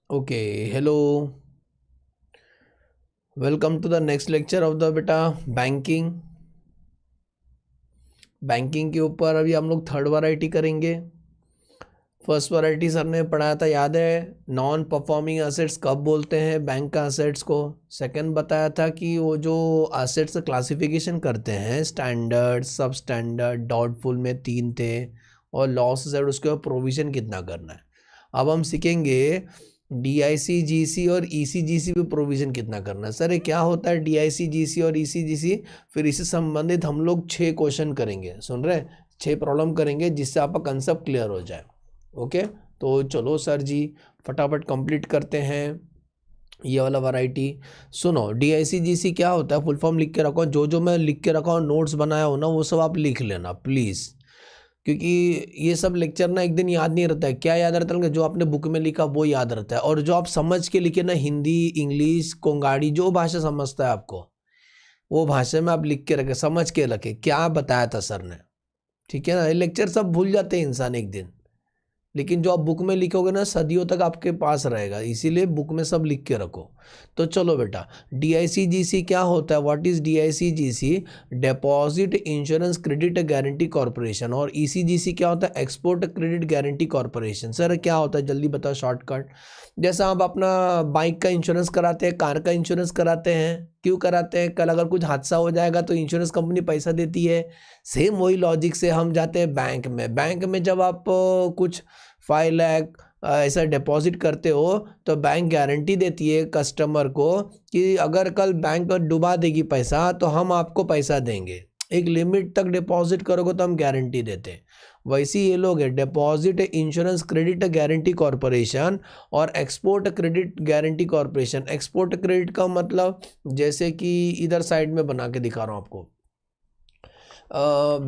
Okay, hello, welcome to the next lecture of the बेटा banking. Banking के ऊपर अभी हम लोग थर्ड वैरायटी करेंगे। फर्स्ट वैरायटी सर ने पढ़ाया था, याद है? नॉन परफॉर्मिंग असेट्स कब बोलते हैं बैंक का असेट्स को। सेकंड बताया था कि वो जो असेट्स क्लासिफिकेशन करते हैं, स्टैंडर्ड, सब स्टैंडर्ड, डाउटफुल में 3 थे, और लॉस असेट उसके ऊपर प्रोविजन कितना करना है। अब हम सीखेंगे डीआईसी, जीसी और ईसीजीसी पे प्रोविजन कितना करना है। सर ये क्या होता है डीआईसी, जीसी और ईसीजीसी? फिर इससे संबंधित हम लोग 6 क्वेश्चन करेंगे, सुन रहे हैं? 6 प्रॉब्लम करेंगे जिससे आपका कंसेप्ट क्लियर हो जाए। ओके, तो चलो सर जी फटाफट कंप्लीट करते हैं ये वाला वैरायटी। सुनो, डीआईसी जीसी क्या होता है, फुल फॉर्म लिख के रखो। जो जो मैं लिख के रखा हूँ, नोट्स बनाया हो ना, वो सब आप लिख लेना प्लीज़, क्योंकि ये सब लेक्चर ना एक दिन याद नहीं रहता है। क्या याद रहता है? जो आपने बुक में लिखा वो याद रहता है, और जो आप समझ के लिखे ना, हिंदी, इंग्लिश, कोंगाड़ी, जो भाषा समझता है आपको, वो भाषा में आप लिख के रखे, समझ के रखे क्या बताया था सर ने। ठीक है ना? ये लेक्चर सब भूल जाते हैं इंसान एक दिन, लेकिन जो आप बुक में लिखोगे ना, सदियों तक आपके पास रहेगा। इसीलिए बुक में सब लिख के रखो। तो चलो बेटा, डीआईसीजीसी क्या होता है? What is DICGC? Deposit insurance credit guarantee corporation. और ईसीजीसी क्या होता है? Export credit guarantee corporation. Sir क्या होता है, जल्दी बताओ शॉर्टकट। जैसा आप अपना बाइक का इंश्योरेंस कराते हैं, कार का इंश्योरेंस कराते हैं, क्यों कराते हैं? कल अगर कुछ हादसा हो जाएगा तो इंश्योरेंस कंपनी पैसा देती है। सेम वही लॉजिक से हम जाते हैं बैंक में। बैंक में जब आप कुछ 5 लाख ऐसा डिपॉजिट करते हो, तो बैंक गारंटी देती है कस्टमर को कि अगर कल बैंक डुबा देगी पैसा, तो हम आपको पैसा देंगे। एक लिमिट तक डिपॉजिट करोगे तो हम गारंटी देते हैं। वैसे ये लोग है deposit insurance credit guarantee corporation और export credit guarantee corporation. Export credit का मतलब, जैसे कि इधर साइड में बना के दिखा रहा हूँ आपको,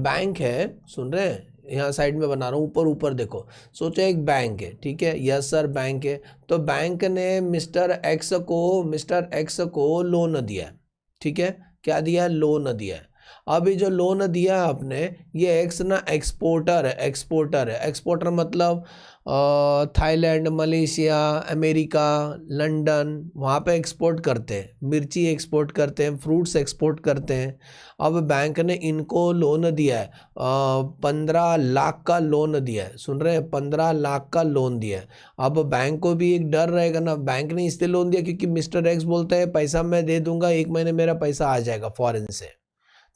बैंक है, सुन रहे हैं? यहाँ साइड में बना रहा हूँ, ऊपर ऊपर देखो। सोचो एक बैंक है, ठीक है? यस सर बैंक है। तो बैंक ने मिस्टर एक्स को लोन दिया है, ठीक है? क्या दिया है? लोन दिया है। अभी जो लोन दिया है आपने, ये एक्स ना एक्सपोर्टर है। एक्सपोर्टर मतलब थाईलैंड, मलेशिया, अमेरिका, लंदन, वहाँ पे एक्सपोर्ट करते हैं। मिर्ची एक्सपोर्ट करते हैं, फ्रूट्स एक्सपोर्ट करते हैं। अब बैंक ने इनको लोन दिया है, 15 लाख का लोन दिया है। सुन रहे हैं? 15 लाख का लोन दिया है। अब बैंक को भी एक डर रहेगा ना, बैंक ने इसलिए लोन दिया क्योंकि मिस्टर एक्स बोलता है पैसा मैं दे दूंगा, 1 महीने मेरा पैसा आ जाएगा फॉरेन से।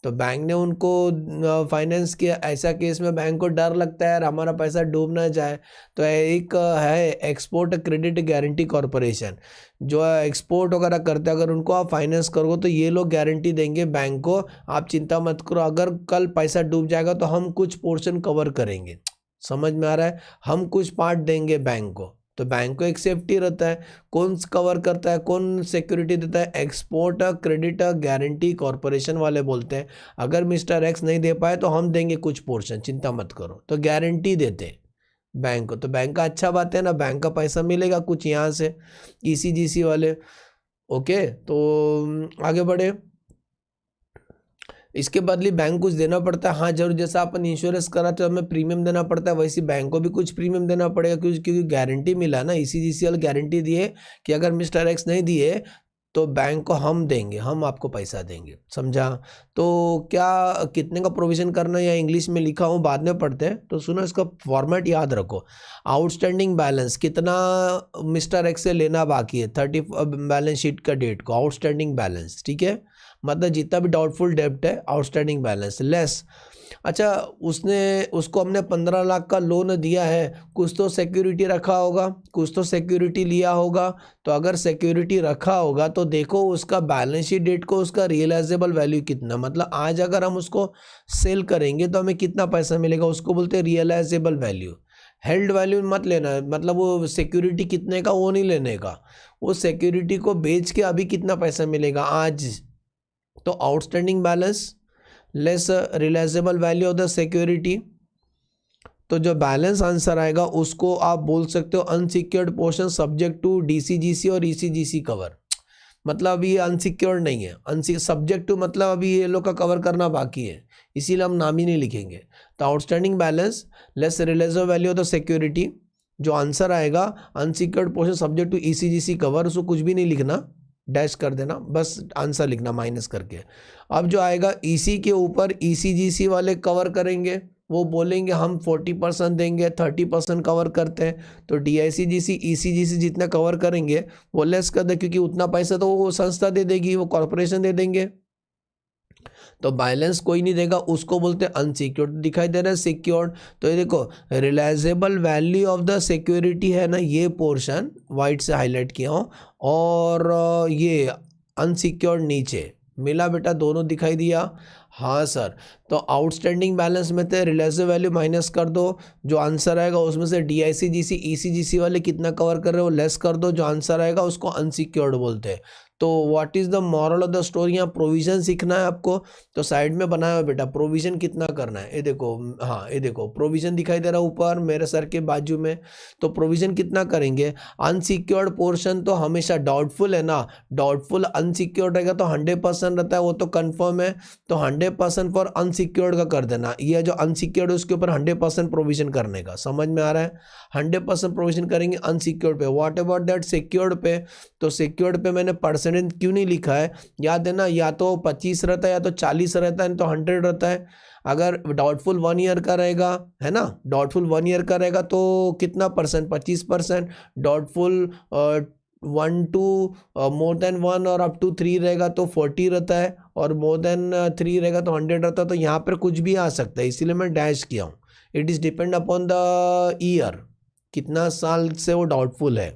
तो बैंक ने उनको फाइनेंस किया। ऐसा केस में बैंक को डर लगता है यार हमारा पैसा डूब ना जाए। तो एक है एक्सपोर्ट क्रेडिट गारंटी कॉरपोरेशन, जो एक्सपोर्ट वगैरह करते हैं। अगर उनको आप फाइनेंस करोगे तो ये लोग गारंटी देंगे बैंक को, आप चिंता मत करो, अगर कल पैसा डूब जाएगा तो हम कुछ पोर्शन कवर करेंगे। समझ में आ रहा है? हम कुछ पार्ट देंगे बैंक को। तो बैंक को एक सेफ्टी रहता है। कौन कवर करता है, कौन सिक्योरिटी देता है? एक्सपोर्ट क्रेडिट गारंटी कॉरपोरेशन वाले बोलते हैं अगर मिस्टर एक्स नहीं दे पाए तो हम देंगे कुछ पोर्शन, चिंता मत करो। तो गारंटी देते हैं बैंक को। तो बैंक का अच्छा बात है ना, बैंक का पैसा मिलेगा कुछ यहाँ से, ईसीजीसी वाले। ओके, तो आगे बढ़े। इसके बदले बैंक कुछ देना पड़ता है, हाँ जरूर। जैसा अपन इंश्योरेंस कराते तो हमें प्रीमियम देना पड़ता है, वैसे बैंक को भी कुछ प्रीमियम देना पड़ेगा, क्योंकि गारंटी मिला ना। ईसीजीसीएल गारंटी दिए कि अगर मिस्टर एक्स नहीं दिए तो बैंक को हम देंगे, हम आपको पैसा देंगे। समझा? तो क्या कितने का प्रोविजन करना है या इंग्लिश में लिखा हूँ, बाद में पढ़ते हैं। तो सुनो, इसका फॉर्मेट याद रखो। आउटस्टैंडिंग बैलेंस कितना मिस्टर एक्स से लेना बाकी है 30 बैलेंस शीट का डेट को, आउटस्टैंडिंग बैलेंस, ठीक है? मतलब जितना भी डाउटफुल डेब्ट है, आउटस्टैंडिंग बैलेंस लेस। अच्छा, उसको हमने 15 लाख का लोन दिया है, कुछ तो सिक्योरिटी रखा होगा, कुछ तो सिक्योरिटी लिया होगा। तो अगर सिक्योरिटी रखा होगा तो देखो उसका बैलेंस शीट डेट को उसका रियलाइजेबल वैल्यू कितना, मतलब आज अगर हम उसको सेल करेंगे तो हमें कितना पैसा मिलेगा, उसको बोलते हैं रियलाइजेबल वैल्यू। हेल्ड वैल्यू मत लेना, मतलब वो सिक्योरिटी कितने का वो नहीं लेने का, वो सिक्योरिटी को बेच के अभी कितना पैसा मिलेगा आज। तो outstanding balance less realisable value of the security. तो जो बैलेंस आंसर आएगा उसको आप बोल सकते हो unsecured portion subject to DCGC और ईसीजीसी कवर। मतलब अभी ये अनसिक्योर्ड नहीं है, सब्जेक्ट टू मतलब अभी ये लोग का कवर करना बाकी है, इसीलिए हम नाम ही नहीं लिखेंगे। तो outstanding balance less realisable value of the security, जो आंसर आएगा unsecured portion subject to ECGC cover, उसको कुछ भी नहीं लिखना, डैश कर देना, बस आंसर लिखना माइनस करके। अब जो आएगा ईसी के ऊपर ईसीजीसी वाले कवर करेंगे, वो बोलेंगे हम 40% देंगे, 30% कवर करते हैं, तो डीआईसीजीसी ईसीजीसी जितना कवर करेंगे वो लेस कर दे, क्योंकि उतना पैसा तो वो संस्था दे देगी, वो कॉर्पोरेशन दे देंगे, तो बैलेंस कोई नहीं देगा, उसको बोलते हैं अनसिक्योर्ड। दिखाई दे रहा है सिक्योर्ड, तो ये देखो रिलायजेबल वैल्यू ऑफ द सिक्योरिटी है ना, ये पोर्शन वाइट से हाईलाइट किया हूँ, और ये अनसिक्योर्ड नीचे मिला बेटा, दोनों दिखाई दिया। हाँ सर, तो आउटस्टैंडिंग बैलेंस में थे, रिलेटिव वैल्यू माइनस कर दो, जो आंसर आएगा उसमें से डीआईसीजीसी ईसीजीसी वाले कितना कवर कर रहे हो लेस कर दो, जो आंसर आएगा उसको अनसिक्योर्ड बोलते हैं। तो what is the moral of the story, यहाँ प्रोविजन सीखना है आपको, तो साइड में बनाया हुआ बेटा प्रोविजन कितना करना है, ये देखो, हाँ ये देखो प्रोविजन दिखाई दे रहा है ऊपर मेरे सर के बाजू में, तो प्रोविजन कितना करेंगे, अनसिक्योर्ड पोर्शन तो हमेशा डाउटफुल है ना, डाउटफुल अनसिक्योर्ड रहेगा तो 100% रहता है, वो तो कंफर्म है, तो 100% फॉर अनसिक्योर्ड का कर देना, ये जो अनसिक्योर्ड है उसके ऊपर 100% प्रोविजन करने का, समझ में आ रहा है, 100% प्रोविजन करेंगे अनसिक्योर्ड पे। व्हाट अबाउट दैट सिक्योर्ड पे, तो सिक्योर्ड पे मैंने परसेंटेज क्यों नहीं लिखा है, याद है ना, या तो 25 रहता है या तो 40 रहता है, तो 100 रहता है। अगर डाउटफुल 1 ईयर का रहेगा, है ना, डाउटफुल 1 ईयर का रहेगा तो कितना percent, 25%, doubtful 1 to more than 1 और अप टू 3 रहेगा तो 40 रहता है, और मोर देन 3 रहेगा तो 100 रहता है, तो यहाँ पर कुछ भी आ सकता है, इसीलिए मैं डैश किया हूँ। It is depend upon the year, कितना साल से वो डाउटफुल है,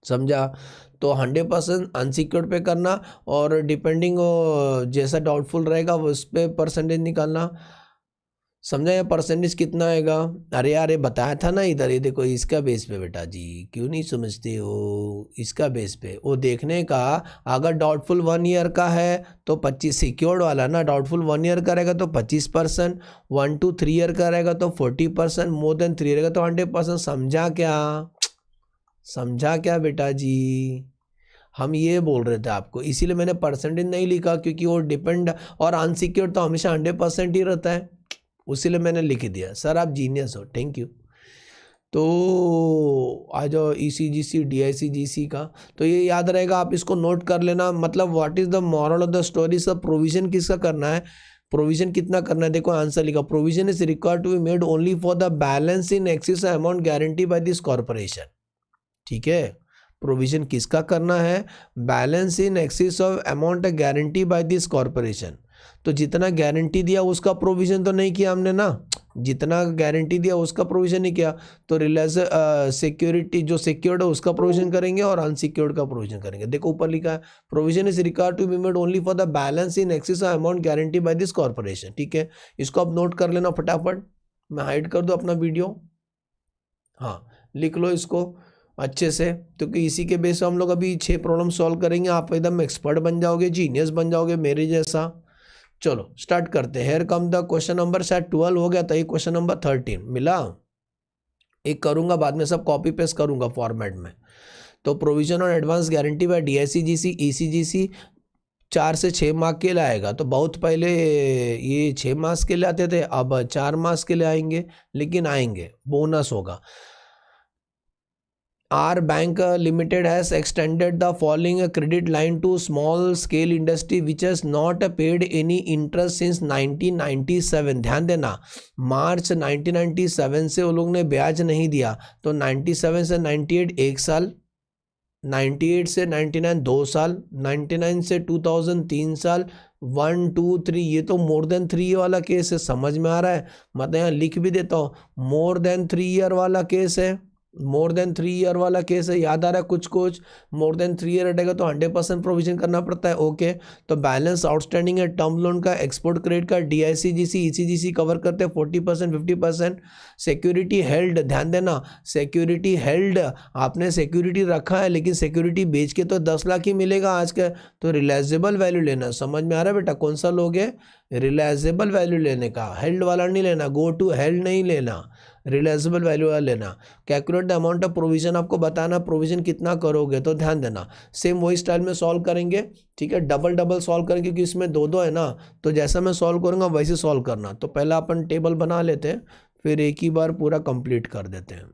समझा। तो 100% अनसिक्योर्ड पे करना, और डिपेंडिंग जैसा डाउटफुल रहेगा उस पर परसेंटेज निकालना, समझा। या परसेंटेज कितना आएगा, अरे यार ये बताया था ना इधर, ये देखो इसका बेस पे बेटा जी, क्यों नहीं समझते हो, इसका बेस पे वो देखने का, अगर डाउटफुल 1 ईयर का है तो 25, सिक्योर्ड वाला ना, डाउटफुल 1 ईयर का रहेगा तो 25%, 1 to 3 ईयर का रहेगा तो 40%, मोर देन 3 रहेगा तो 100%, समझा क्या, समझा क्या बेटा जी, हम ये बोल रहे थे आपको, इसीलिए मैंने परसेंटेज नहीं लिखा, क्योंकि वो डिपेंड, और अनसिक्योर्ड तो हमेशा 100% ही रहता है, उसीलिए मैंने लिख दिया। सर आप जीनियस हो, थैंक यू। तो आ जाओ ईसीजीसी डीआईसीजीसी का, तो ये याद रहेगा, आप इसको नोट कर लेना, मतलब what is the moral of the story, सब प्रोविजन किसका करना है, प्रोविजन कितना करना है, देखो आंसर लिखा, provision is required to be made only for the balance in excess amount guarantee by this corporation, ठीक है। प्रोविजन किसका करना है, balance in excess of amount guarantee by this corporation, तो जितना गारंटी दिया उसका प्रोविजन तो नहीं किया हमने ना, जितना गारंटी दिया उसका प्रोविजन नहीं किया, तो रिलायंस सिक्योरिटी जो सिक्योर्ड है उसका प्रोविजन करेंगे और अनसिक्योर्ड का प्रोविजन करेंगे। देखो ऊपर लिखा है provision is required to be made only for the balance in excess of amount guarantee by this corporation, ठीक है। इसको आप नोट कर लेना फटाफट, मैं हाइड कर दूँ अपना वीडियो, हाँ लिख लो इसको अच्छे से, क्योंकि इसी के बेस पे हम लोग अभी 6 प्रॉब्लम सॉल्व करेंगे, आप एकदम एक्सपर्ट बन जाओगे, जीनियस बन जाओगे मेरे जैसा। चलो स्टार्ट करते हैं। Here come the question number, शायद 12 हो गया था, ये क्वेश्चन नंबर 13 मिला, एक करूंगा बाद में, सब कॉपी पेस्ट करूंगा फॉर्मेट में। तो प्रोविजन और advance guarantee by DICGC ECGC 4 से 6 मार्क के लिए आएगा, तो बहुत पहले ये 6 मार्क्स के लिए आते थे, अब 4 मार्क्स के लिए आएंगे, लेकिन आएंगे, बोनस होगा। Our bank limited has extended the following credit line to small scale industry which has not paid any interest since 1997। ध्यान देना, मार्च 1997 से वो लोग ने ब्याज नहीं दिया, तो 97 से 98 1 साल, 98 से 99 2 साल, 99 से 2000 3 साल, 1 2 3, ये तो मोर देन 3 वाला केस है, समझ में आ रहा है, मतलब यहाँ लिख भी देता हूँ, मोर देन 3 ईयर वाला केस है, मोर देन 3 ईयर वाला केस है, याद आ रहा है कुछ मोर देन 3 ईयर रहेगा तो 100% प्रोविजन करना पड़ता है, ओके। तो बैलेंस आउटस्टैंडिंग है टर्म लोन का, एक्सपोर्ट क्रेडिट का, डीआईसीजीसी ईसीजीसी कवर करते हैं 40% 50%। सिक्योरिटी हेल्ड, ध्यान देना सिक्योरिटी हेल्ड, आपने सिक्योरिटी रखा है लेकिन सिक्योरिटी बेच के तो 10 लाख ही मिलेगा आज का, तो रिलायजेबल वैल्यू लेना, समझ में आ रहा है बेटा, कौन सा लोगे, रिलायजेबल वैल्यू लेने का, हेल्ड वाला नहीं लेना, गो टू हेल्ड नहीं लेना, रिलायजेबल वैल्यू वाला लेना। Calculate the amount of provision, आपको बताना प्रोविजन कितना करोगे, तो ध्यान देना सेम वही स्टाइल में सॉल्व करेंगे, ठीक है, डबल सॉल्व करेंगे क्योंकि इसमें दो है ना, तो जैसा मैं सॉल्व करूँगा वैसे सॉल्व करना। तो पहला अपन टेबल बना लेते हैं, फिर एक ही बार पूरा कंप्लीट कर देते हैं।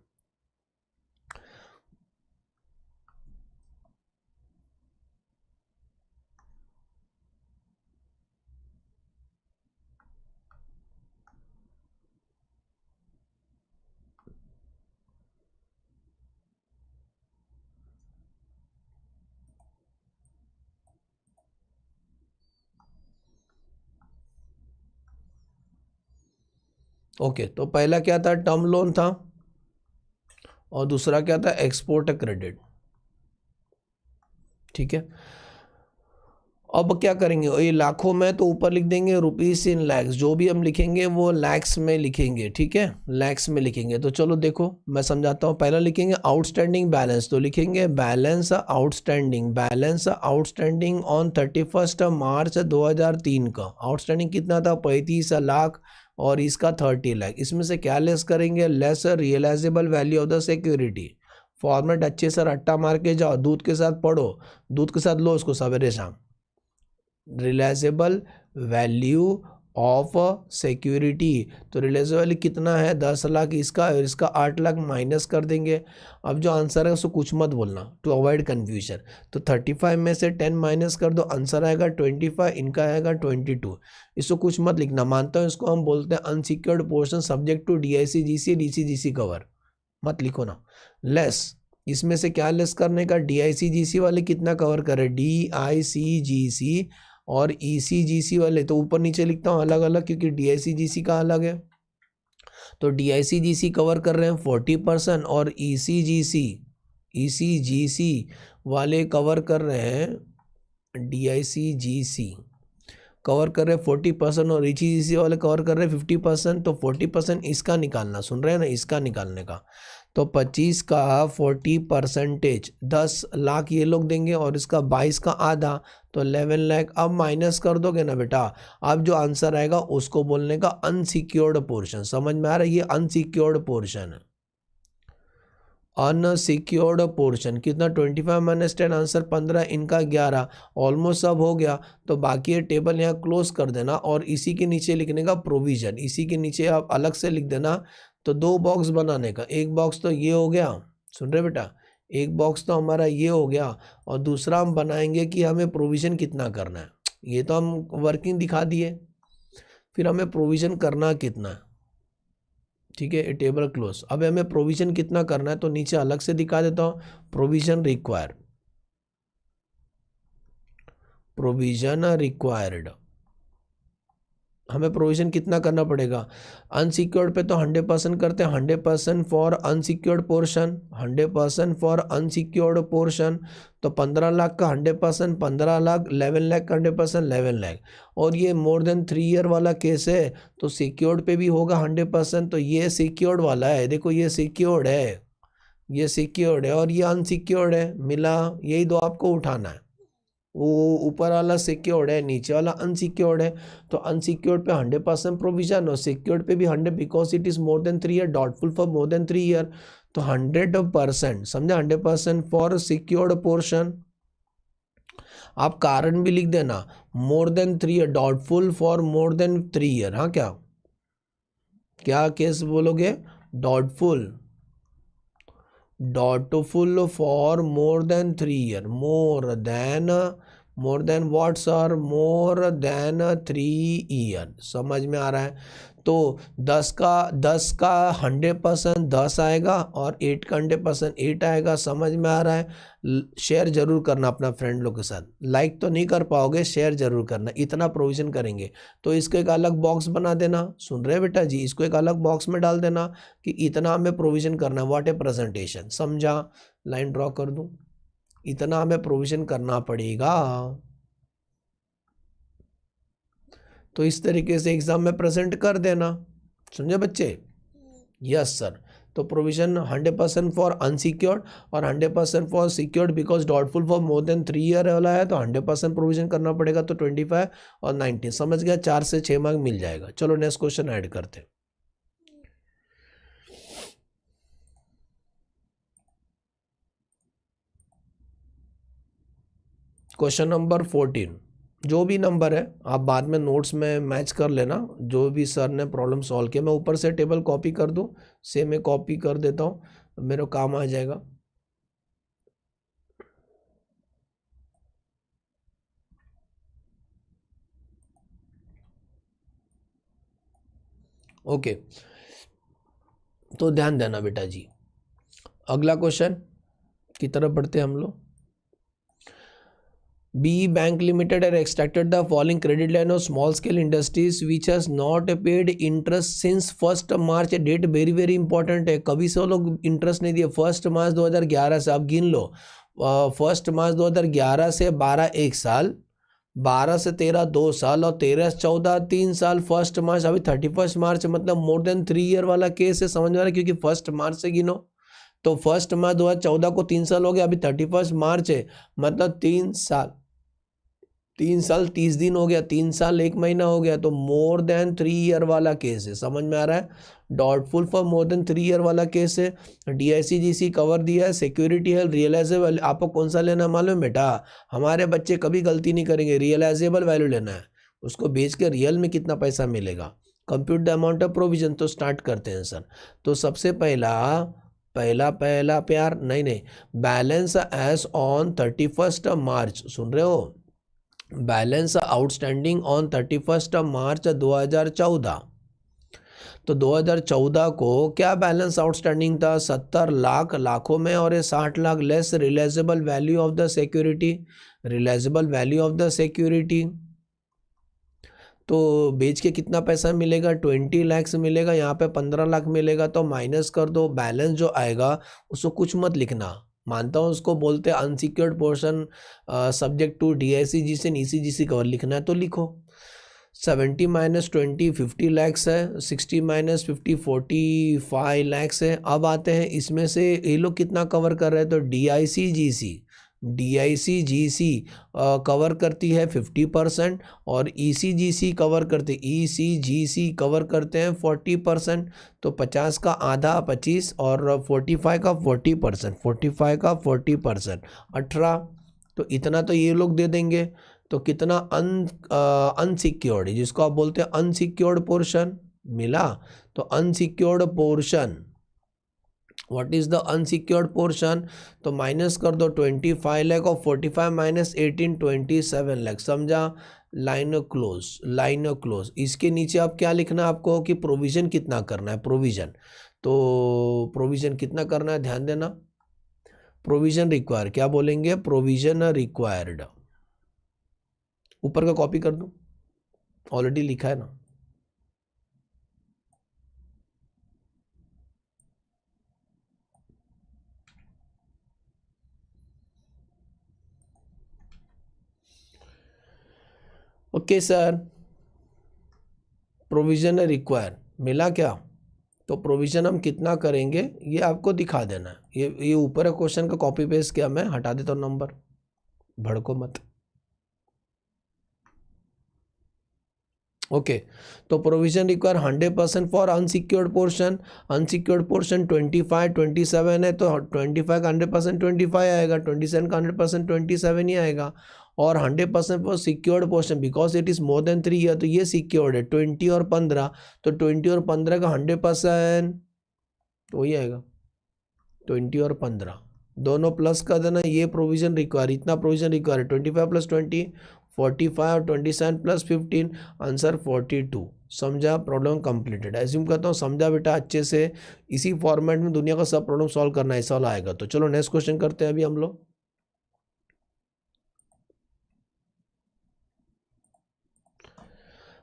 ओके, तो पहला क्या था, टर्म लोन था, और दूसरा क्या था, एक्सपोर्ट क्रेडिट। ठीक है, अब क्या करेंगे, ये लाखों में तो ऊपर लिख देंगे, रुपीस इन लैक्स, जो भी हम लिखेंगे वो लैक्स में लिखेंगे। ठीक है, लैक्स में लिखेंगे। तो चलो देखो मैं समझाता हूँ। पहला लिखेंगे आउटस्टैंडिंग बैलेंस, तो लिखेंगे बैलेंस आउटस्टैंडिंग ऑन 31 मार्च 2003 का आउटस्टैंडिंग कितना था, 35 लाख, और इसका 30 लाख। इसमें से क्या लेस करेंगे, less realisable value of the security. Format अच्छे से रट्टा मार के जाओ, दूध के साथ पढ़ो, दूध के साथ लो उसको सवेरे शाम। रिलायजेबल वैल्यू ऑफ सिक्योरिटी, तो रिलायजेबल वैल्यू कितना है, 10 लाख इसका, और इसका 8 लाख माइनस कर देंगे। अब जो आंसर है उसको कुछ मत बोलना टू अवॉइड कन्फ्यूजन। तो 35 में से 10 माइनस कर दो, आंसर आएगा 25, इनका आएगा 22। इसको कुछ मत लिखना, मानता हूँ इसको हम बोलते हैं unsecured portion subject to DICGC DCGC cover, मत लिखो ना। लेस, इसमें से क्या लेस करने का, DICGC वाले कितना कवर करे, DICGC और ECGC वाले, तो ऊपर नीचे लिखता हूँ अलग अलग, क्योंकि DICGC का अलग है। तो DICGC कवर कर रहे हैं 40%, और ECGC वाले कवर कर रहे हैं, DICGC कवर कर रहे हैं 40%, और ECGC वाले कवर कर रहे हैं 50%। तो 40% इसका निकालना, सुन रहे हैं ना, इसका निकालने का। तो 25 का 40%, 10 लाख ये लोग देंगे, और इसका 22 का आधा, तो 11 लाख। अब माइनस कर दोगे ना बेटा, अब जो आंसर आएगा उसको बोलने का अनसिक्योर्ड पोर्शन। समझ में आ रहा है, ये अनसिक्योर्ड पोर्शन है। अनसिक्योर्ड पोर्शन कितना, 25 माइनस 10, आंसर 15, इनका 11। ऑलमोस्ट सब हो गया, तो बाकी ये टेबल यहाँ क्लोज कर देना, और इसी के नीचे लिखने का प्रोविजन, इसी के नीचे आप अलग से लिख देना। तो 2 बॉक्स बनाने का, एक बॉक्स तो ये हो गया, सुन रहे बेटा, एक बॉक्स तो हमारा ये हो गया, और दूसरा हम बनाएंगे कि हमें प्रोविजन कितना करना है। ये तो हम वर्किंग दिखा दिए, फिर हमें प्रोविजन करना कितना है। ठीक है, ये टेबल क्लोज। अब हमें प्रोविजन कितना करना है, तो नीचे अलग से दिखा देता हूँ, प्रोविजन रिक्वायर्ड, हमें प्रोविजन कितना करना पड़ेगा। अनसिक्योर्ड पे तो 100% करते हैं, 100% for unsecured portion, 100% for unsecured portion. तो 15 लाख का 100%, 15 लाख, 11 लाख का 100%, 11 लाख। और ये मोर देन 3 ईयर वाला केस है, तो सिक्योर्ड पे भी होगा 100%। तो ये सिक्योर्ड वाला है, देखो ये सिक्योर्ड है, ये सिक्योर्ड है, और ये अनसिक्योर्ड है, मिला, यही दो आपको उठाना है। वो ऊपर वाला सिक्योर्ड है, नीचे वाला अनसिक्योर्ड है। तो अनसिक्योर्ड पे 100% प्रोविजन, और सिक्योर्ड पे भी 100, because it is more than 3 year, doubtful for more than 3 year. तो 100%, समझा, 100% फॉर सिक्योर्ड पोर्शन। आप कारण भी लिख देना, more than 3 year, doubtful for more than 3 year. हाँ, क्या क्या केस बोलोगे, doubtful for more than 3 year, more than what sir, more than 3 year. समझ में आ रहा है। तो 10 का 100% 10 आएगा, और 8 का 100% 8 आएगा। समझ में आ रहा है। शेयर जरूर करना अपना फ्रेंड लोग के साथ, लाइक तो नहीं कर पाओगे, शेयर जरूर करना। इतना प्रोविजन करेंगे, तो इसको एक अलग बॉक्स बना देना, सुन रहे बेटा जी, इसको एक अलग बॉक्स में डाल देना कि इतना हमें प्रोविजन करना है। व्हाट ए प्रेजेंटेशन, समझा, लाइन ड्रॉ कर दूं, इतना हमें प्रोविजन करना पड़ेगा। तो इस तरीके से एग्जाम में प्रेजेंट कर देना, समझे बच्चे। Yes sir. तो प्रोविजन 100% फॉर अनसिक्योर्ड, और 100% for secured, because doubtful for more than 3 year वाला है, तो 100% प्रोविजन करना पड़ेगा। तो 25 और 19, समझ गया, 4 से 6 मार्क मिल जाएगा। चलो नेक्स्ट क्वेश्चन ऐड करते हैं। क्वेश्चन नंबर 14, जो भी नंबर है आप बाद में नोट्स में मैच कर लेना, जो भी सर ने प्रॉब्लम सॉल्व किया। मैं ऊपर से टेबल कॉपी कर दूं, से मैं कॉपी कर देता हूँ, मेरे काम आ जाएगा। ओके, तो ध्यान देना बेटा जी। अगला क्वेश्चन की तरफ बढ़ते हैं हम लोग। BE Bank Limited had extracted the following credit line of small scale industries which has not paid interest since 1st March. Date very very important है, कभी से वो लोग इंटरेस्ट नहीं दिए, 1 मार्च 2011 से। आप गिन लो, 1 मार्च 2011 से 12 1 साल, 12 से 13 2 साल, और 13 से 14 3 साल, 1 मार्च अभी 31 मार्च, मतलब मोर देन 3 ईयर वाला केस है। समझ में आ रहा है, क्योंकि 1 मार्च से गिनो तो 1 मार्च 2014 को 3 साल हो गया, अभी 31 मार्च है, मतलब 3 साल, 3 साल 30 दिन हो गया, 3 साल 1 महीना हो गया, तो मोर देन 3 ईयर वाला केस है। समझ में आ रहा है, doubtful for more than 3 year वाला केस है। DICGC कवर दिया है, सिक्योरिटी है, रियलाइजेबल, आपको कौन सा लेना मालूम है बेटा, हमारे बच्चे कभी गलती नहीं करेंगे, रियलाइजेबल वैल्यू लेना है, उसको बेच के रियल में कितना पैसा मिलेगा। Compute the amount of provision, तो स्टार्ट करते हैं सर। तो सबसे पहला प्यार नहीं, बैलेंस एज ऑन 31 मार्च, सुन रहे हो, बैलेंस आउटस्टैंडिंग ऑन 31 मार्च 2014। तो 2014 को क्या बैलेंस आउटस्टैंडिंग था, 70 लाख लाखों में, और ये 60 lakh less realisable value of the security, realisable value of the security. तो बेच के कितना पैसा मिलेगा, 20 लाख मिलेगा, यहाँ पे 15 लाख मिलेगा, तो माइनस कर दो, बैलेंस जो आएगा उसको कुछ मत लिखना, मानता हूँ उसको बोलते हैं unsecured portion subject to DICGC and ECGC cover, लिखना है तो लिखो। 70 माइनस 20 50 लैक्स है, 60 माइनस 50 45 लैक्स है। अब आते हैं इसमें से ये लोग कितना कवर कर रहे हैं, तो DICGC कवर करती है 50% और ECGC कवर करते हैं 40%। तो 50 का आधा 25 और 45 का 40%, 45 का 40% 18, तो इतना तो ये लोग दे देंगे। तो कितना अनसिक्योर्ड, जिसको आप बोलते हैं अनसिक्योर्ड पोर्शन मिला। तो unsecured portion, what is the unsecured portion, तो माइनस कर दो 25 लाख और 45 माइनस 18 27 लाख, समझा, लाइन क्लोज। इसके नीचे अब क्या लिखना है आपको कि प्रोविजन कितना करना है, प्रोविजन, तो प्रोविजन कितना करना है ध्यान देना, प्रोविजन रिक्वायर, क्या बोलेंगे, प्रोविजन रिक्वायर्ड, ऊपर का कॉपी कर दूं, ऑलरेडी लिखा है ना। ओके सर, प्रोविजन रिक्वायर मिला क्या, तो प्रोविजन हम कितना करेंगे ये आपको दिखा देना है। ये ऊपर है क्वेश्चन का कॉपी पेस्ट किया, मैं हटा देता हूँ नंबर, भड़को मत। ओके तो provision require 100% for unsecured portion, 25 27 है, तो 25 का 100% 25 आएगा, 27 का 100% 27 ही आएगा, और 100% for secured portion because it is more than 3 year, तो ये सिक्योर्ड है 20 और 15, तो 20 और 15 का 100% तो वही आएगा, 20 और 15 दोनों प्लस कर देना, ये प्रोविजन रिक्वायर, इतना प्रोविजन रिक्वायर है, 25 प्लस 20 45 और 27 प्लस 15 आंसर 42। समझा, प्रॉब्लम कंप्लीटेड। एज्यूम करता हूँ समझा बेटा अच्छे से, इसी फॉर्मेट में दुनिया का सब प्रॉब्लम सॉल्व करना ऐसा वाला आएगा। तो चलो नेक्स्ट क्वेश्चन करते हैं अभी हम लोग।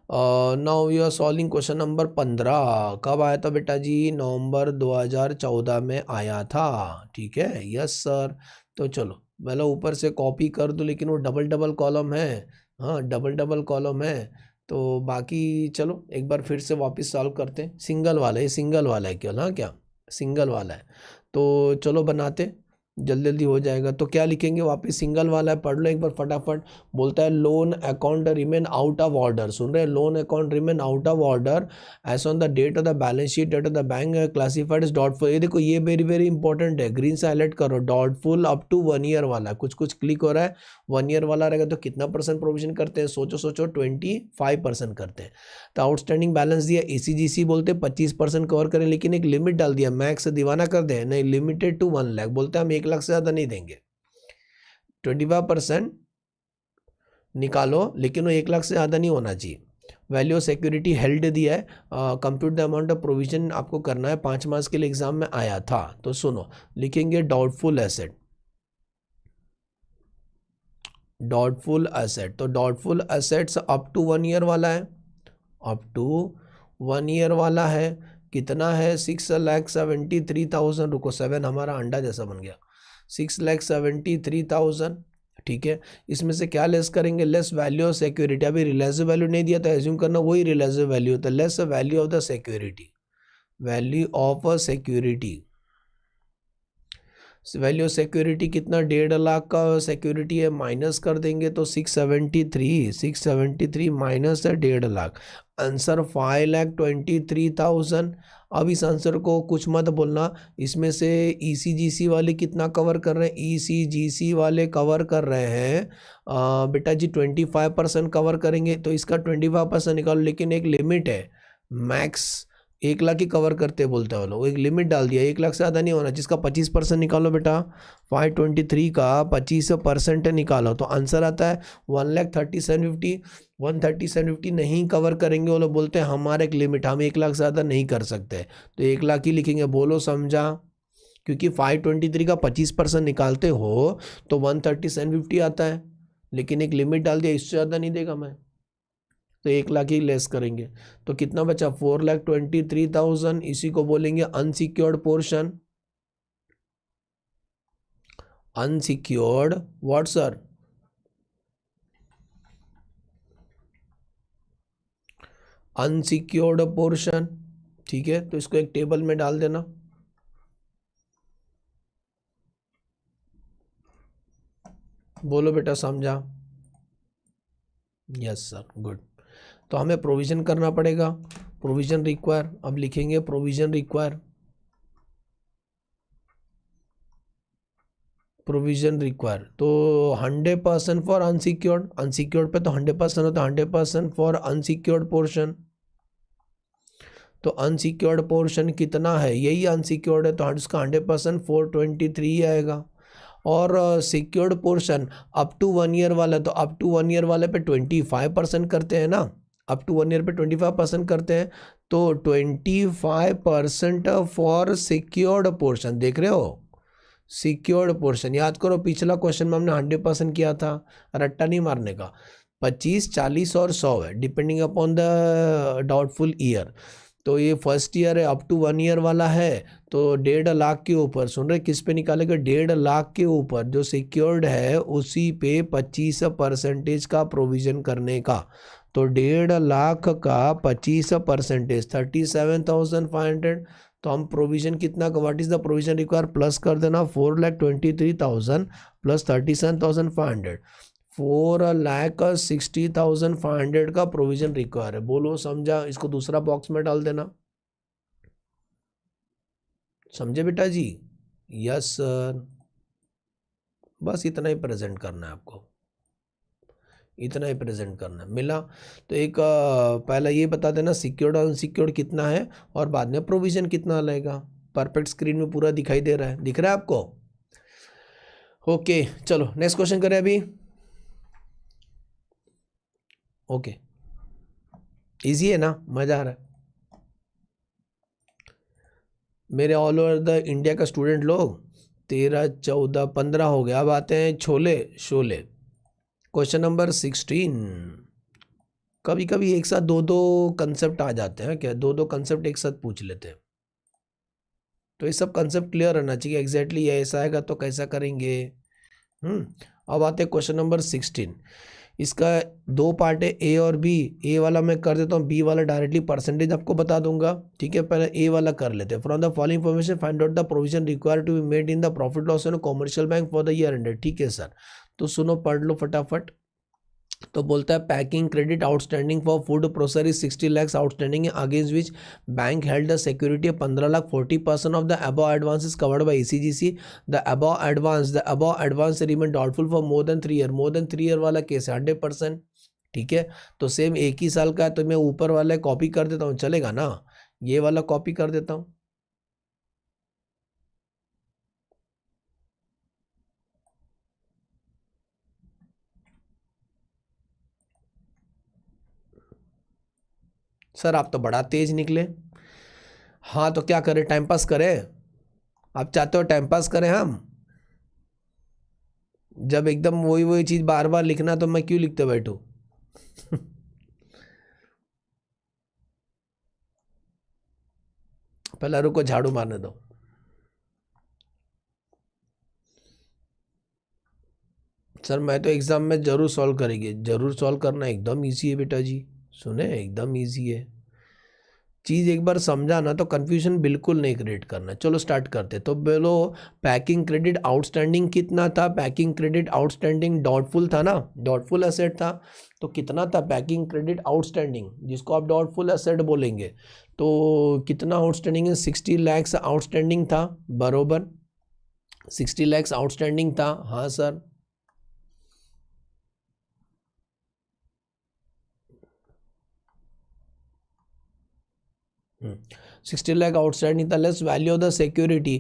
Now you are solving question number 15। कब आया था बेटा जी, नवंबर 2014 में आया था, ठीक है, यस सर। तो चलो मतलब ऊपर से कॉपी कर दो, लेकिन वो डबल डबल कॉलम है, हाँ डबल डबल कॉलम है, तो बाकी चलो एक बार फिर से वापस सॉल्व करते हैं। सिंगल वाला है, सिंगल वाला है केवल, हाँ क्या सिंगल वाला है, तो चलो बनाते, जल्दी जल्दी हो जाएगा। तो क्या लिखेंगे वापस, सिंगल वाला है, पढ़ लो एक बार फटाफट। बोलता है loan account remain out of order, सुन रहे हैं, loan account remain out of order as on the date of the balance sheet date of the bank classified is doubtful. ये देखो ये वेरी वेरी इंपॉर्टेंट है, ग्रीन से highlight करो, doubtful up to 1 year वाला, कुछ कुछ क्लिक हो रहा है 1 ईयर वाला रहेगा तो कितना परसेंट प्रोविजन करते हैं, सोचो 25% करते हैं। तो आउटस्टैंडिंग बैलेंस दिया, ECGC बोलते 25% कवर करें, लेकिन एक लिमिट डाल दिया, मैक्स दीवाना कर दे, नहीं लिमिटेड टू 1 लाख, बोलते हैं हम 1 लाख से ज़्यादा नहीं देंगे, 25% निकालो, लेकिन वो 1 लाख से ज़्यादा नहीं होना चाहिए। वैल्यू ऑफ सिक्योरिटी हेल्ड दिया है, compute the amount of provision आपको करना है, 5 मार्क्स के लिए एग्जाम में आया था। तो सुनो लिखेंगे डाउटफुल एसेट, डाउटफुल एसेट, तो doubtful assets up to 1 year वाला है, अप टू 1 ईयर वाला है, कितना है 6,73,000, रुको 7 हमारा अंडा जैसा बन गया, 6,73,000, ठीक है। इसमें से क्या लेस करेंगे, लेस वैल्यू ऑफ सिक्योरिटी, अभी रिलेटिव वैल्यू नहीं दिया था, एज्यूम करना वही रिलेटिव वैल्यू होता है, less value of the security, value of a security, value security कितना 1.5 लाख का सिक्योरिटी है, माइनस कर देंगे तो 673 माइनस है 1.5 लाख, आंसर 5,23,000। अब इस आंसर को कुछ मत बोलना, इसमें से ईसीजीसी वाले कितना कवर कर रहे हैं, ईसीजीसी वाले कवर कर रहे हैं बेटा जी 25% कवर करेंगे, तो इसका 25% निकालो, लेकिन एक लिमिट है, मैक्स 1 लाख ही कवर करते बोलते हैं लोग, एक लिमिट डाल दिया, 1 लाख से ज़्यादा नहीं होना, जिसका 25% निकालो बेटा, 523 का 25% निकालो तो आंसर आता है 1,37,50। 1,37,50 नहीं कवर करेंगे, वो लोग बोलते हैं हमारा एक लिमिट, हम 1 लाख से ज़्यादा नहीं कर सकते, तो 1 लाख ही लिखेंगे, बोलो समझा, क्योंकि 523 का 25% निकालते हो तो 1,37,50 आता है, लेकिन एक लिमिट डाल दिया, इससे ज़्यादा नहीं देगा मैं, तो 1 लाख ही लेस करेंगे, तो कितना बचा 4,23,000, इसी को बोलेंगे unsecured portion, unsecured what sir, unsecured portion, ठीक है, तो इसको एक टेबल में डाल देना, बोलो बेटा समझा, यस सर गुड। तो हमें प्रोविजन करना पड़ेगा, प्रोविजन रिक्वायर, अब लिखेंगे प्रोविजन रिक्वायर, प्रोविजन रिक्वायर, तो 100% फॉर अनसिक्योर्ड, अनसिक्योर्ड पे तो 100% होता है, 100% फॉर अनसिक्योर्ड पोर्शन, तो अनसिक्योर्ड पोर्शन कितना है, यही अनसिक्योर्ड है, तो उसका 100% 423 आएगा, और secured portion up to 1 year वाला, तो अप टू 1 ईयर वाले पे 25% करते हैं ना, अप टू 1 ईयर पे 25% करते हैं, तो 25% फॉर सिक्योर्ड पोर्शन, देख रहे हो, सिक्योर्ड पोर्शन, याद करो पिछला क्वेश्चन में हमने 100% किया था, रट्टा नहीं मारने का, 25, 40 और 100 है, depending upon the doubtful year, तो ये फर्स्ट ईयर है, अप टू 1 ईयर वाला है, तो 1.5 लाख के ऊपर, सुन रहे किस पे निकालेगा, 1.5 लाख के ऊपर जो सिक्योर्ड है उसी पे 25% का प्रोविजन करने का, तो 1.5 लाख का 25% 37,500, तो हम प्रोविजन कितना का, what is the provision require, plus कर देना 4,23,000 प्लस 37,500, 4,60,500 का प्रोविजन रिक्वायर है, बोलो समझा, इसको दूसरा बॉक्स में डाल देना, समझे बेटा जी, यस सर, बस इतना ही प्रेजेंट करना है आपको, इतना ही प्रेजेंट करना है, मिला। तो एक पहला ये बता देना सिक्योर्ड और अनसिक्योर्ड कितना है, और बाद में प्रोविजन कितना लगेगा, परफेक्ट स्क्रीन में पूरा दिखाई दे रहा है, दिख रहा है आपको, ओके चलो नेक्स्ट क्वेश्चन करें अभी, ओके इजी है ना, मजा आ रहा है, मेरे ऑल ओवर द इंडिया का स्टूडेंट लोग 13, 14, 15 हो गया, अब आते हैं छोले शोले, क्वेश्चन नंबर 16, कभी कभी एक साथ दो दो कंसेप्ट आ जाते हैं, क्या दो दो कंसेप्ट एक साथ पूछ लेते हैं, तो ये सब कंसेप्ट क्लियर रहना चाहिए, एग्जैक्टली ऐसा आएगा तो कैसा करेंगे। अब आते हैं क्वेश्चन नंबर 16, इसका 2 पार्ट है, ए और बी, ए वाला मैं कर देता हूँ, बी वाला डायरेक्टली परसेंटेज आपको बता दूंगा, ठीक है, पहले ए वाला कर लेते हैं, from the following information find out the provision required to be made in the profit loss and commercial bank for the year ended, ठीक है सर, तो सुनो पढ़ लो फटाफट, तो बोलता है packing credit outstanding for food processor is 60 lakhs outstanding against which bank held the security 15 lakh, 40% of the above advance is covered by ECGC, the above advance remain doubtful for more than 3 year, more than 3 year वाला case है 100%, ठीक है, तो same एक ही साल का है, तो मैं ऊपर वाला कॉपी कर देता हूँ, चलेगा ना, ये वाला कॉपी कर देता हूँ, सर आप तो बड़ा तेज निकले, हाँ तो क्या करें, टाइम पास करें, आप चाहते हो टाइम पास करें हम, जब एकदम वही वही चीज़ बार बार लिखना तो मैं क्यों लिखते बैठूं। पहले रुको झाड़ू मारने दो। सर मैं तो एग्ज़ाम में ज़रूर सॉल्व करेंगे, ज़रूर सॉल्व करना, एकदम इजी है बेटा जी, सुने एकदम इजी है। चीज़ एक बार समझा ना तो कन्फ्यूजन बिल्कुल नहीं क्रिएट करना। चलो स्टार्ट करते। तो बोलो पैकिंग क्रेडिट आउटस्टैंडिंग कितना था? पैकिंग क्रेडिट आउटस्टैंडिंग डाउटफुल था ना, डाउटफुल एसेट था। तो कितना था पैकिंग क्रेडिट आउटस्टैंडिंग, जिसको आप डाउटफुल एसेट बोलेंगे। तो कितना आउटस्टैंडिंग है? 60 लैक्स आउटस्टैंडिंग था, बरोबर 60 लैक्स आउटस्टैंडिंग था। हाँ sir, 60 lakh outstanding the less value of the security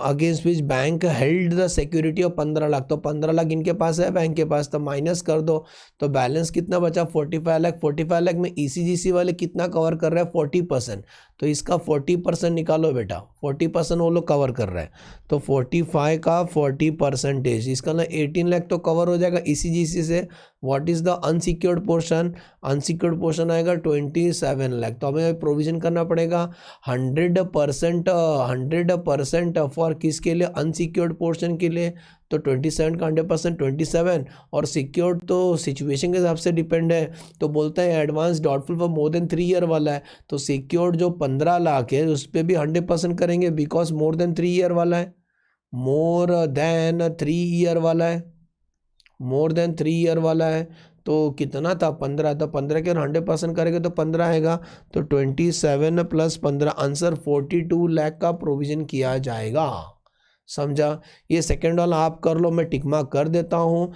against which bank held the security of 15 lakh. तो 15 लाख इनके पास है, बैंक के पास, तो माइनस कर दो तो बैलेंस कितना बचा? 45 लाख। 45 लाख में ईसीजीसी वाले कितना कवर कर रहे हैं? 40%। तो इसका 40% निकालो बेटा, 40% वो लोग कवर कर रहे हैं। तो 45 का 40%, इसका ना 18 लाख तो कवर हो जाएगा ईसीजीसी से। What is the unsecured portion? Unsecured portion आएगा 27 लाख। तो हमें प्रोविजन करना पड़ेगा 100%, 100% फॉर किसके लिए? अनसिक्योर्ड पोर्शन के लिए। तो 27 का 100% 27, और सिक्योर्ड तो सिचुएशन के हिसाब से डिपेंड है। तो बोलते हैं advance doubtful for more than 3 year वाला है, तो सिक्योर्ड जो 15 लाख है उस पर भी 100% करेंगे, बिकॉज मोर देन 3 ईयर वाला है, मोर देन 3 ईयर वाला है, मोर देन 3 ईयर वाला है। तो कितना था? 15। तो 15 के 100% करेंगे तो 15 आएगा। तो 27 प्लस 15, आंसर 42 लाख का प्रोविजन किया जाएगा। समझा? ये सेकेंड वाला आप कर लो, मैं टिक मार्क कर देता हूँ।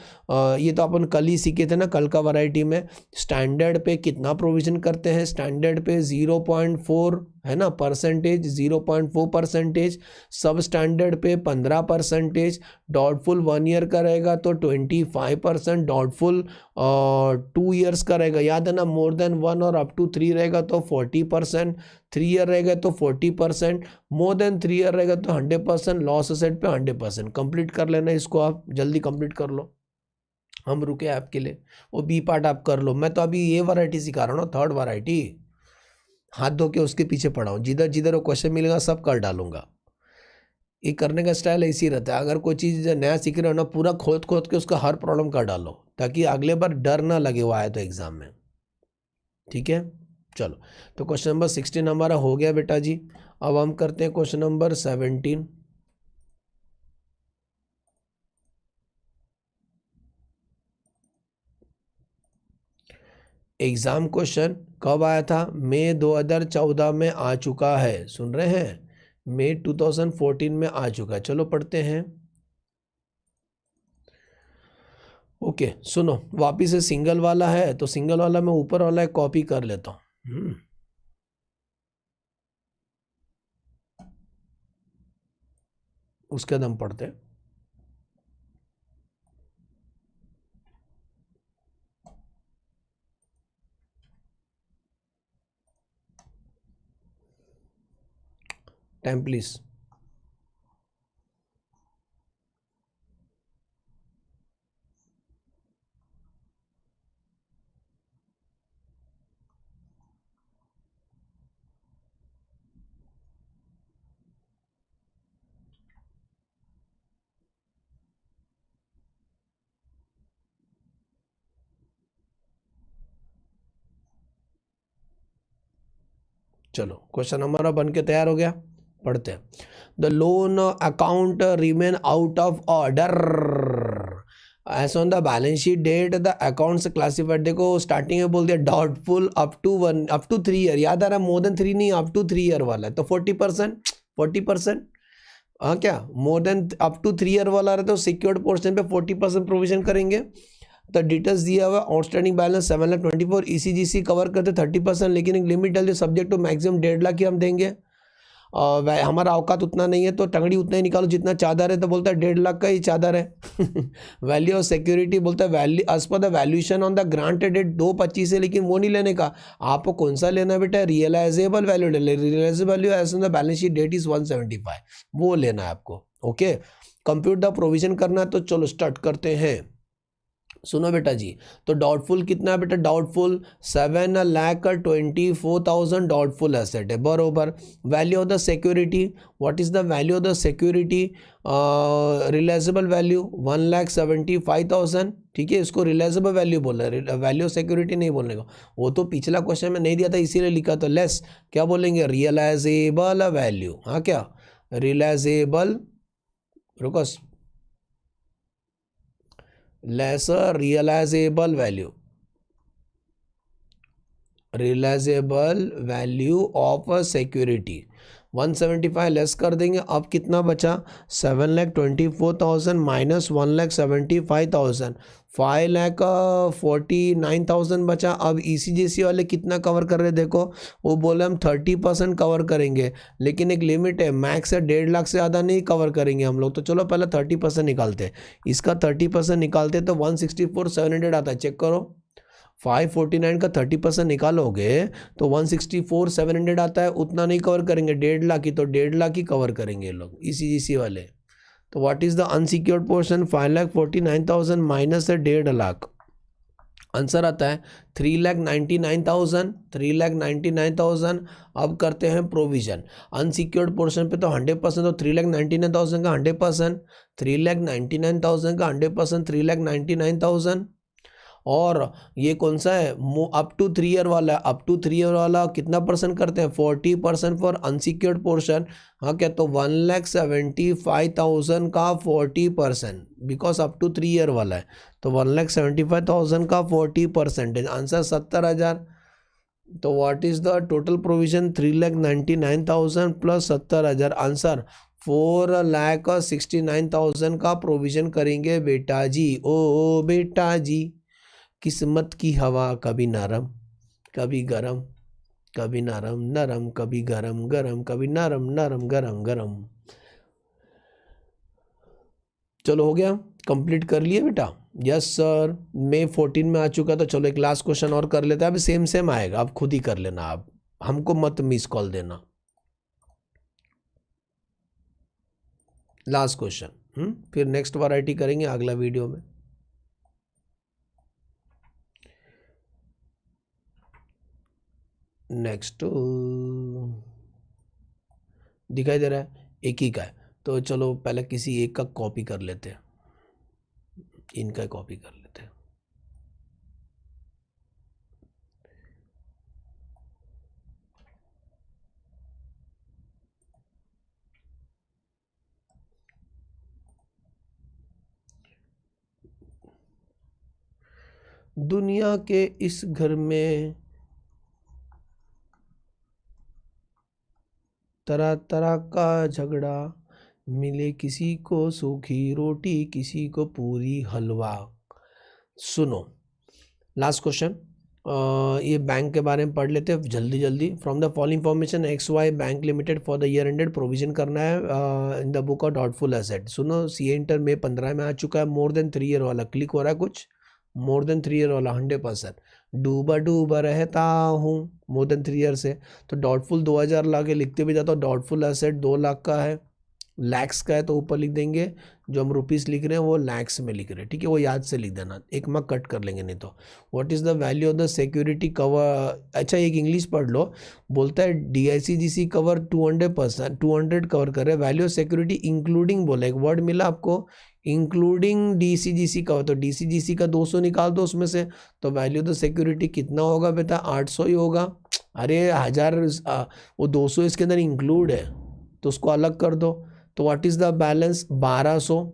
ये तो अपन कल ही सीखे थे ना, कल का वैरायटी में। स्टैंडर्ड पे कितना प्रोविजन करते हैं? स्टैंडर्ड पे 0.4 है ना परसेंटेज, 0.4%। सब स्टैंडर्ड पे 15%। डाउटफुल 1 ईयर का रहेगा तो 25%। डाउटफुल 2 ईयर्स का रहेगा, याद है ना, मोर देन 1 और अप टू 3 रहेगा तो 40%। 3 ईयर रहेगा तो 40%, मोर देन 3 ईयर रहेगा तो 100%। लॉस असेट पे 100%। कंप्लीट कर लेना इसको, आप जल्दी कंप्लीट कर लो, हम रुके आपके लिए। वो बी पार्ट आप कर लो, मैं तो अभी ये वैरायटी सिखा रहा हूँ ना, थर्ड वैरायटी। हाथ धो के उसके पीछे पड़ा हूँ, जिधर जिधर वो क्वेश्चन मिलेगा सब कर डालूंगा। ये करने का स्टाइल ऐसी रहता है, अगर कोई चीज़ नया सीख रहे हो ना, पूरा खोद खोद के उसका हर प्रॉब्लम कर डालो, ताकि अगले बार डर ना लगे वो आए तो एग्जाम में। ठीक है, चलो। तो क्वेश्चन नंबर 16 हमारा हो गया बेटा जी। अब हम करते हैं क्वेश्चन नंबर 17। एग्जाम क्वेश्चन कब आया था? मई 2014 में आ चुका है, सुन रहे हैं, मई 2014 में आ चुका है। चलो पढ़ते हैं। ओके सुनो, वापिस से सिंगल वाला है, तो सिंगल वाला मैं ऊपर वाला है कॉपी कर लेता हूँ। उसके दम पढ़ते हैं। Time please. चलो क्वेश्चन हमारा बन के तैयार हो गया, पढ़ते हैं। The loan account remain out of order as on the balance sheet date the accounts classified. देखो स्टार्टिंग में बोल दिया डाउटफुल अप टू 3 ईयर, याद आ रहा है, मोर देन 3 नहीं, अप टू 3 ईयर वाला है, तो 40%, 40%। हाँ क्या, more than up to 3 year वाला रहता है तो सिक्योर्ड पोर्शन पे 40% प्रोविजन करेंगे। तो डिटेल्स दिया हुआ, आउटस्टैंडिंग बैलेंस 7,24,000, ईसीजीसी कवर करते 30%, लेकिन एक लिमिट डाल दी, सब्जेक्ट टू मैक्सिमम 1.5 लाख ही हम देंगे। हमारा औकात उतना नहीं है, तो टंगड़ी उतना ही निकालो जितना चादर है, तो बोलता है 1.5 लाख का ही चादर है। वैल्यू ऑफ सिक्योरिटी बोलता है value as per the valuation on the granted date 225 है, लेकिन वो नहीं लेने का, आपको कौन सा लेना है बेटा? Realisable value, realisable value as on the balance sheet date is 175, वो लेना है आपको। ओके, कंप्यूट द प्रोविजन करना है तो चलो स्टार्ट करते हैं। सुनो बेटा जी, तो डाउटफुल कितना है बेटा, डाउटफुल 7,24,000 डाउटफुल एसेट है बरोबर। Value of the security, what is the value of the security, realisable value 1,75,000, ठीक है, इसको रिलायजेबल वैल्यू बोल रहा है, वैल्यू सेक्यूरिटी नहीं बोलने का, वो तो पिछला क्वेश्चन में नहीं दिया था इसीलिए लिखा, तो लेस क्या बोलेंगे, रियलाइजेबल वैल्यू, हाँ क्या रियलाइजेबल, रुको, lesser realizable value, realizable value of a security 175 less कर देंगे। अब कितना बचा, 7,24,000 माइनस 1,75,000, 5,49,000 बचा। अब ECGC वाले कितना कवर कर रहे हैं देखो, वो बोले हम 30% कवर करेंगे, लेकिन एक लिमिट है, मैक्स है 1.5 लाख से ज़्यादा नहीं कवर करेंगे हम लोग। तो चलो पहले 30% निकालते हैं, इसका 30% निकालते हैं तो 164,700 आता है, चेक करो। 549 का 30% निकालोगे तो 164,700 आता है, उतना नहीं कवर करेंगे, 1.5 लाख ही, तो 1.5 लाख ही कवर करेंगे लोग ECGC वाले। तो what is the unsecured portion, 5,49,000 minus है 1.5 लाख, आंसर आता है 3,99,000, 3,99,000। अब करते हैं प्रोविजन, अनसिक्योर्ड पोर्शन पे तो 100%, तो 3,99,000 का 100%, 3,99,000 का 100%, 3,99,000। और ये कौन सा है, अप टू 3 ईयर वाला, अप टू 3 ईयर वाला कितना परसेंट करते हैं, 40% फॉर अनसिक्योर्ड पोर्शन, हाँ क्या, तो 1,75,000 का 40%, बिकॉज अप टू 3 ईयर वाला है, तो 1,75,000 का 40%, आंसर 70,000। तो what is the total provision, 3,99,000 plus 70,000, answer 4,69,000 का प्रोविजन करेंगे बेटा जी। ओ बेटा जी, किस्मत की हवा कभी नरम कभी गरम, कभी नरम नरम कभी गरम गरम, कभी नरम नरम गरम गरम। चलो हो गया, कंप्लीट कर लिए बेटा, यस सर। May 14 में आ चुका, तो चलो एक लास्ट क्वेश्चन और कर लेते हैं, अभी सेम सेम आएगा, आप खुद ही कर लेना, आप हमको मत मिस कॉल देना। लास्ट क्वेश्चन, फिर नेक्स्ट वैरायटी करेंगे अगला वीडियो में। नेक्स्ट दिखाई दे रहा है, एक ही का है, तो चलो पहले किसी एक का कॉपी कर लेते हैं, इनका कॉपी कर लेते हैं। दुनिया के इस घर में तरह तरह का झगड़ा, मिले किसी को सूखी रोटी, किसी को पूरी हलवा। सुनो लास्ट क्वेश्चन, ये बैंक के बारे में पढ़ लेते हैं जल्दी जल्दी। From the following information XY bank limited for the year ended provision करना है in the book of doubtful asset. सुनो, CA इंटर में 15 में आ चुका है, मोर देन 3 ईयर वाला क्लिक हो रहा है, कुछ मोर देन 3 ईयर वाला 100%, डूबा डूबा रहता हूँ मोर देन 3 ईयर से। तो डाउटफुल 2,000 ला के लिखते भी जाता हूँ, डाउटफुल एसेट 2 लाख का है, लैक्स का है तो ऊपर लिख देंगे, जो हम रुपीस लिख रहे हैं वो लैक्स में लिख रहे हैं, ठीक है, वो याद से लिख देना, एक मार्क कट कर लेंगे नहीं तो। What is the value of the security cover, अच्छा एक इंग्लिश पढ़ लो, बोलता है DICGC कवर 200%, 200 कवर कर रहे हैं, वैल्यू ऑफ सिक्योरिटी इंक्लूडिंग बोला, एक वर्ड मिला आपको इंक्लूडिंग DCGC कवर, तो DCGC का 200 निकाल दो उसमें से, तो वैल्यू ऑफ द सिक्योरिटी कितना होगा बेटा, 800 ही होगा। अरे 1000, वो 200 इसके अंदर इंक्लूड है तो उसको अलग कर दो, तो व्हाट इज़ द बैलेंस, 1200,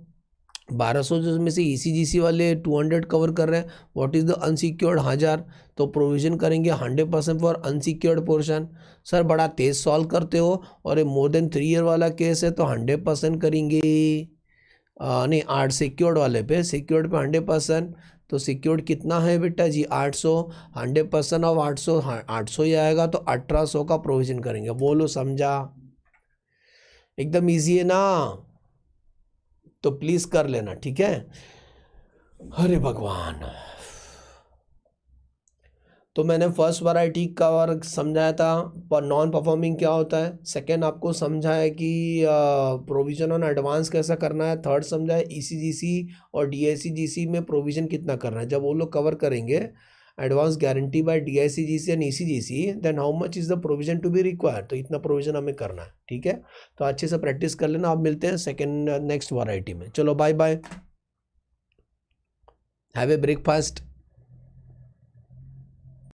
1200 जिसमें से ECGC वाले 200 कवर कर रहे हैं। व्हाट इज़ द अनसिक्योर्ड, 1000, तो प्रोविजन करेंगे 100% फॉर अनसिक्योर्ड पोर्शन। सर बड़ा तेज सॉल्व करते हो, और ये मोर देन 3 ईयर वाला केस है तो 100% करेंगे, नहीं 8 सिक्योर्ड वाले पे, सिक्योर्ड पे 100%, तो सिक्योर्ड कितना है बेटा जी 800, 100% ऑफ 800, 800 ही आएगा, तो 1800 का प्रोविजन करेंगे। बोलो समझा, एकदम इजी है ना, तो प्लीज कर लेना, ठीक है। अरे भगवान, तो मैंने फर्स्ट वैरायटी कवर समझाया था, पर नॉन परफॉर्मिंग क्या होता है। सेकंड आपको समझाया कि प्रोविजन ऑन एडवांस कैसा करना है। थर्ड समझाया ईसीजीसी और डीआईसीजीसी में प्रोविजन कितना करना है। जब वो लोग कवर करेंगे advance guarantee by DICGC and ECGC, then how much is the provision to be required, तो इतना प्रोविजन हमें करना है। ठीक है, तो अच्छे से प्रैक्टिस कर लेना। आप मिलते हैं सेकेंड नेक्स्ट वैरायटी में। चलो bye bye, have a breakfast.